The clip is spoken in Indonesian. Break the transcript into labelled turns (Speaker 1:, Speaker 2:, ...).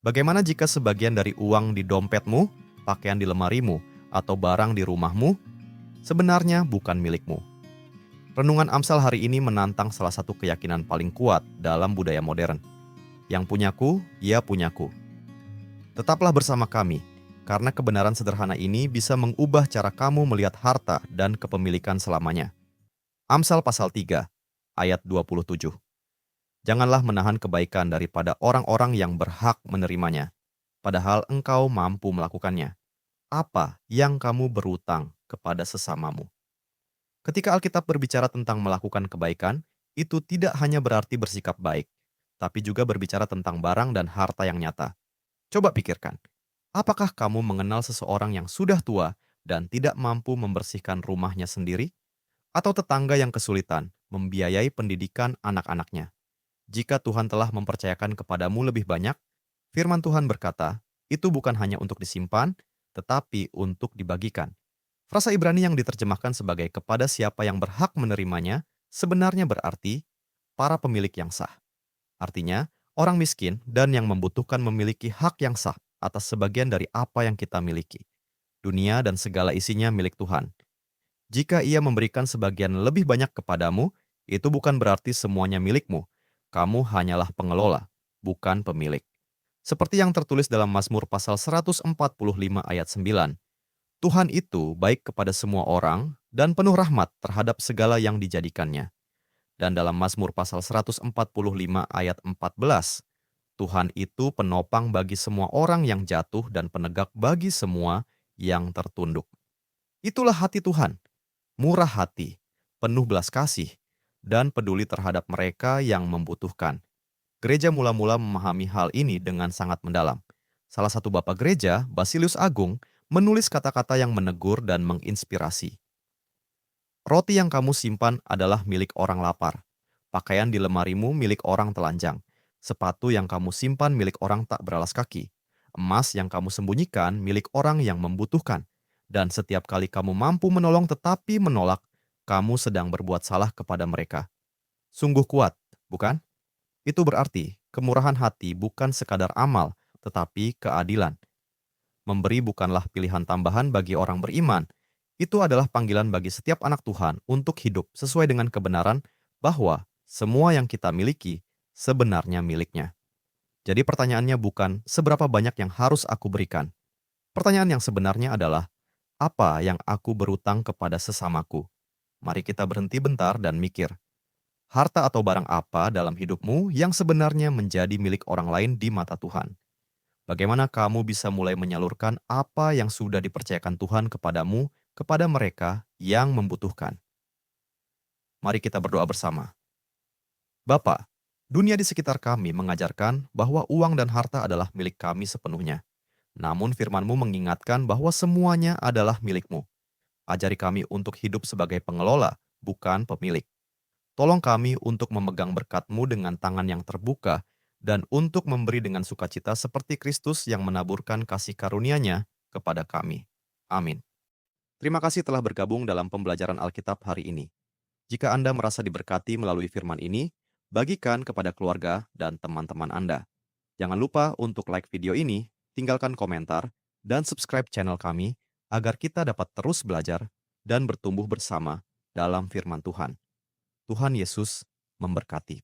Speaker 1: Bagaimana jika sebagian dari uang di dompetmu, pakaian di lemarimu, atau barang di rumahmu sebenarnya bukan milikmu? Renungan Amsal hari ini menantang salah satu keyakinan paling kuat dalam budaya modern. Yang punyaku, ia punyaku. Tetaplah bersama kami, karena kebenaran sederhana ini bisa mengubah cara kamu melihat harta dan kepemilikan selamanya. Amsal pasal 3, ayat 27. Janganlah menahan kebaikan daripada orang-orang yang berhak menerimanya, padahal engkau mampu melakukannya. Apa yang kamu berutang kepada sesamamu? Ketika Alkitab berbicara tentang melakukan kebaikan, itu tidak hanya berarti bersikap baik, tapi juga berbicara tentang barang dan harta yang nyata. Coba pikirkan, apakah kamu mengenal seseorang yang sudah tua dan tidak mampu membersihkan rumahnya sendiri? Atau tetangga yang kesulitan membiayai pendidikan anak-anaknya? Jika Tuhan telah mempercayakan kepadamu lebih banyak, firman Tuhan berkata, itu bukan hanya untuk disimpan, tetapi untuk dibagikan. Frasa Ibrani yang diterjemahkan sebagai kepada siapa yang berhak menerimanya sebenarnya berarti para pemilik yang sah. Artinya, orang miskin dan yang membutuhkan memiliki hak yang sah atas sebagian dari apa yang kita miliki. Dunia dan segala isinya milik Tuhan. Jika Ia memberikan sebagian lebih banyak kepadamu, itu bukan berarti semuanya milikmu. Kamu hanyalah pengelola, bukan pemilik. Seperti yang tertulis dalam Mazmur pasal 145 ayat 9. Tuhan itu baik kepada semua orang dan penuh rahmat terhadap segala yang dijadikannya. Dan dalam Mazmur pasal 145 ayat 14, Tuhan itu penopang bagi semua orang yang jatuh dan penegak bagi semua yang tertunduk. Itulah hati Tuhan, murah hati, penuh belas kasih, dan peduli terhadap mereka yang membutuhkan. Gereja mula-mula memahami hal ini dengan sangat mendalam. Salah satu bapak gereja, Basilius Agung, menulis kata-kata yang menegur dan menginspirasi. Roti yang kamu simpan adalah milik orang lapar. Pakaian di lemarimu milik orang telanjang. Sepatu yang kamu simpan milik orang tak beralas kaki. Emas yang kamu sembunyikan milik orang yang membutuhkan. Dan setiap kali kamu mampu menolong tetapi menolak, kamu sedang berbuat salah kepada mereka. Sungguh kuat, bukan? Itu berarti kemurahan hati bukan sekadar amal, tetapi keadilan. Memberi bukanlah pilihan tambahan bagi orang beriman. Itu adalah panggilan bagi setiap anak Tuhan untuk hidup sesuai dengan kebenaran bahwa semua yang kita miliki sebenarnya miliknya. Jadi pertanyaannya bukan seberapa banyak yang harus aku berikan. Pertanyaan yang sebenarnya adalah, apa yang aku berutang kepada sesamaku? Mari kita berhenti bentar dan mikir, harta atau barang apa dalam hidupmu yang sebenarnya menjadi milik orang lain di mata Tuhan? Bagaimana kamu bisa mulai menyalurkan apa yang sudah dipercayakan Tuhan kepadamu kepada mereka yang membutuhkan? Mari kita berdoa bersama. Bapa, dunia di sekitar kami mengajarkan bahwa uang dan harta adalah milik kami sepenuhnya. Namun firman-Mu mengingatkan bahwa semuanya adalah milik-Mu. Ajari kami untuk hidup sebagai pengelola, bukan pemilik. Tolong kami untuk memegang berkat-Mu dengan tangan yang terbuka dan untuk memberi dengan sukacita seperti Kristus yang menaburkan kasih karunia-Nya kepada kami. Amin. Terima kasih telah bergabung dalam pembelajaran Alkitab hari ini. Jika Anda merasa diberkati melalui firman ini, bagikan kepada keluarga dan teman-teman Anda. Jangan lupa untuk like video ini, tinggalkan komentar, dan subscribe channel kami agar kita dapat terus belajar dan bertumbuh bersama dalam firman Tuhan. Tuhan Yesus memberkati.